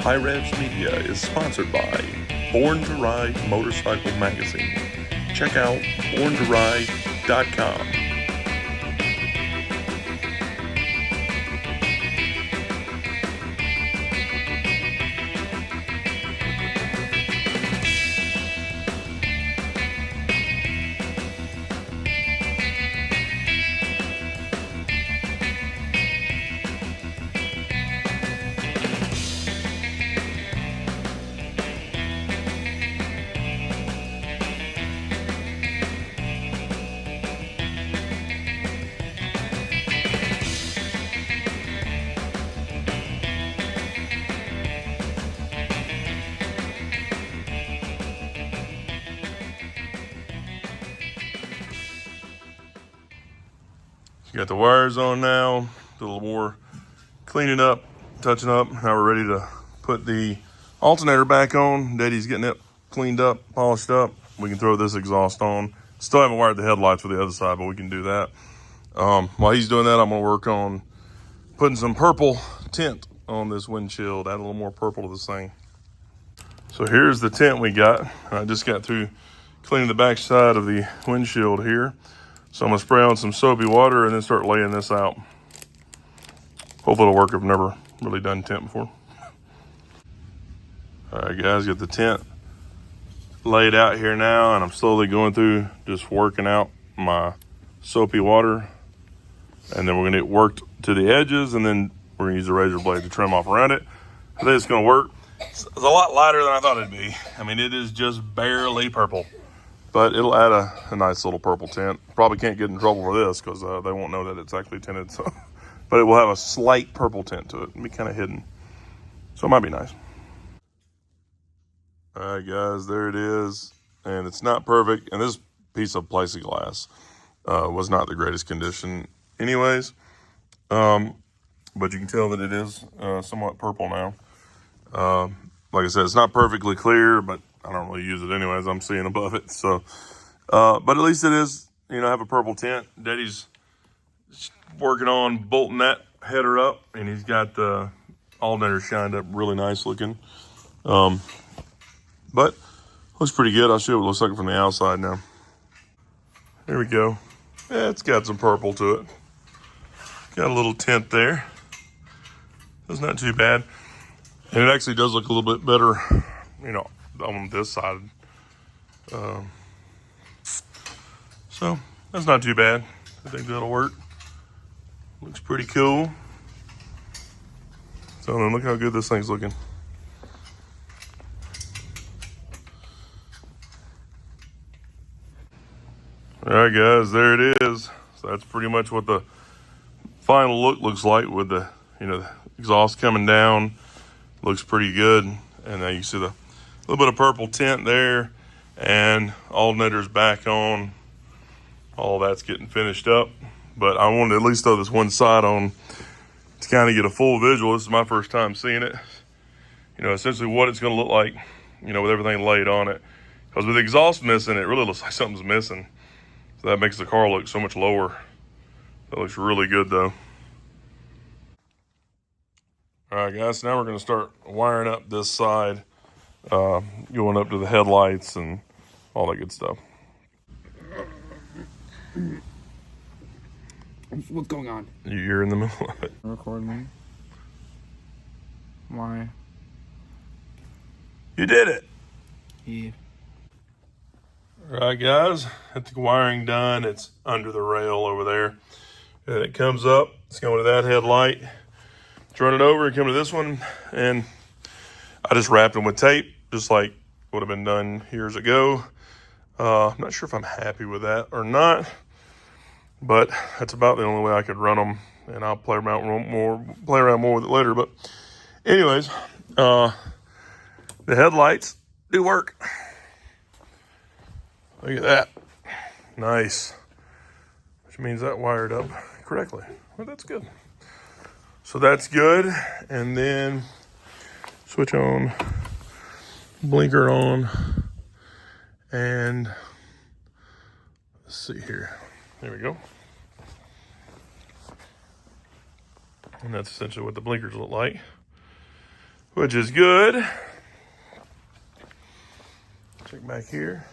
HiRevz Media is sponsored by Born to Ride Motorcycle Magazine. Check out borntoride.com. You got the wires on now, do a little more cleaning up, touching up. Now we're ready to put the alternator back on. Daddy's getting it cleaned up, polished up. We can throw this exhaust on. Still haven't wired the headlights for the other side, but we can do that. While he's doing that, I'm gonna work on putting some purple tint on this windshield, add a little more purple to this thing. So here's the tint we got. I just got through cleaning the back side of the windshield here. So I'm gonna spray on some soapy water and then start laying this out. Hopefully it'll work. I've never really done tint before. All right, guys, got the tint laid out here now, and I'm slowly going through just working out my soapy water. And then we're gonna get worked to the edges, and then we're gonna use a razor blade to trim off around it. I think it's gonna work. It's a lot lighter than I thought it'd be. I mean, it is just barely purple. But it'll add a nice little purple tint. Probably can't get in trouble for this because they won't know that it's actually tinted. So, but it will have a slight purple tint to it. It'll be kind of hidden. So it might be nice. All right, guys, there it is. And it's not perfect. And this piece of plexiglass was not the greatest condition anyways. But you can tell that it is somewhat purple now. Like I said, it's not perfectly clear, but I don't really use it anyways. I'm seeing above it. So, but at least it is, have a purple tint. Daddy's working on bolting that header up, and he's got the alternator shined up really nice looking. But looks pretty good. I'll show you what it looks like from the outside now. There we go. Yeah, it's got some purple to it. Got a little tint there. That's not too bad. And it actually does look a little bit better, on this side. So that's not too bad. I think that'll work. Looks pretty cool. So then look how good this thing's looking. All right, guys, there it is. So that's pretty much what the final look looks like with the, the exhaust coming down. Looks pretty good. And now you see the little bit of purple tint there, and alternator's back on. All that's getting finished up, but I wanted to at least throw this one side on to kind of get a full visual. This is my first time seeing it. Essentially what it's going to look like, with everything laid on it. Because with the exhaust missing, it really looks like something's missing. So that makes the car look so much lower. That looks really good though. All right, guys, so now we're going to start wiring up this side, going up to the headlights and all that good stuff. What's going on? You're in the middle of it. Record me. Why? You did it. Yeah. All right, guys, got the wiring done. It's under the rail over there. And it comes up. It's going to that headlight. Turn it over and come to this one, and I just wrapped them with tape, just like would have been done years ago. I'm not sure if I'm happy with that or not, but that's about the only way I could run them, and I'll play around more with it later. But anyways, the headlights do work. Look at that. Nice. Which means that wired up correctly. Well, that's good. So that's good. And then switch on, blinker on, and let's see here. There we go. And that's essentially what the blinkers look like. which is good. Check back here.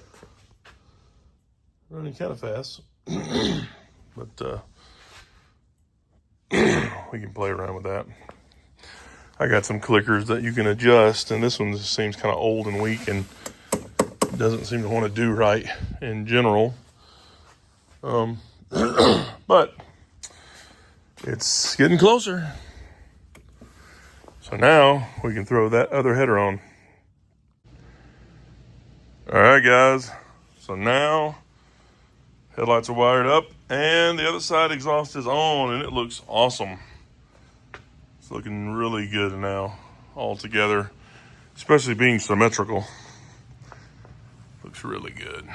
Running kind of fast, but we can play around with that. I got some clickers that you can adjust, and this one just seems kind of old and weak and doesn't seem to want to do right in general. But it's getting closer. So now we can throw that other header on. All right, guys. So now headlights are wired up and the other side exhaust is on, and it looks awesome. It's looking really good now all together, especially being symmetrical. Looks really good.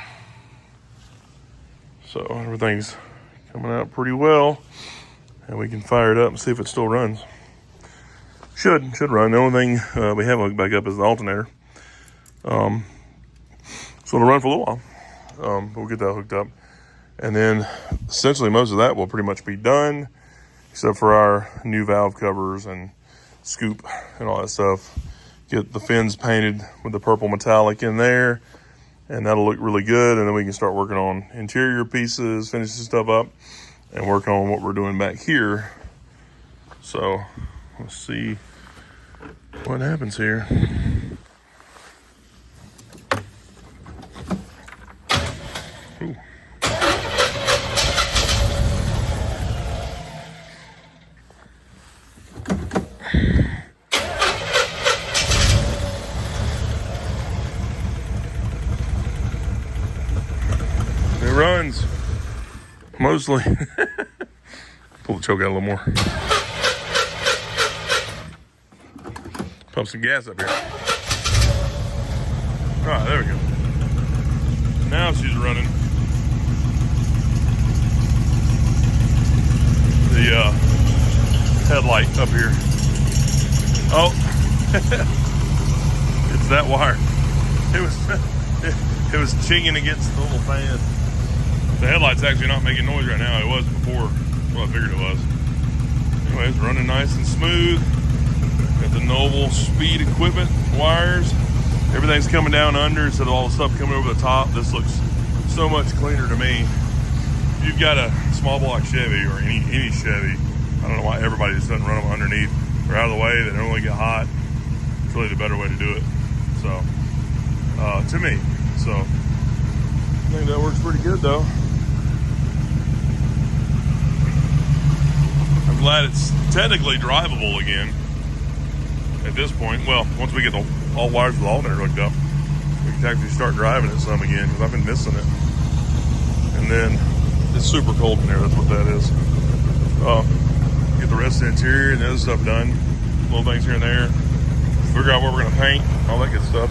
So everything's coming out pretty well, and we can fire it up and see if it still runs. Should run. The only thing we have hooked back up is the alternator. So it'll run for a little while. But we'll get that hooked up. And then essentially most of that will pretty much be done, except for our new valve covers and scoop and all that stuff. Get the fins painted with the purple metallic in there, and that'll look really good. And then we can start working on interior pieces, finishing stuff up, and work on what we're doing back here. So let's see what happens here. Ooh. It runs mostly. Pull the choke out a little more. Pump some gas up here. All right, there we go. Now she's running. The headlight up here. Oh, it's that wire. It was chinging against the little fan. The headlight's actually not making noise right now. It was before. Well, I figured it was. Anyway, it's running nice and smooth. Got the Noble Speed equipment wires. Everything's coming down under instead of all the stuff coming over the top. This looks so much cleaner to me. If you've got a small block Chevy or any Chevy, I don't know why everybody just doesn't run them underneath. They're out of the way. They don't really get hot. It's really the better way to do it. So, to me. So, I think that works pretty good though. I'm glad it's technically drivable again at this point. Well, once we get all wires with the alternator hooked up, we can actually start driving it some again, because I've been missing it. And then it's super cold in there. That's what that is. Get the rest of the interior and the other stuff done. Little things here and there. Figure out what we're going to paint, all that good stuff.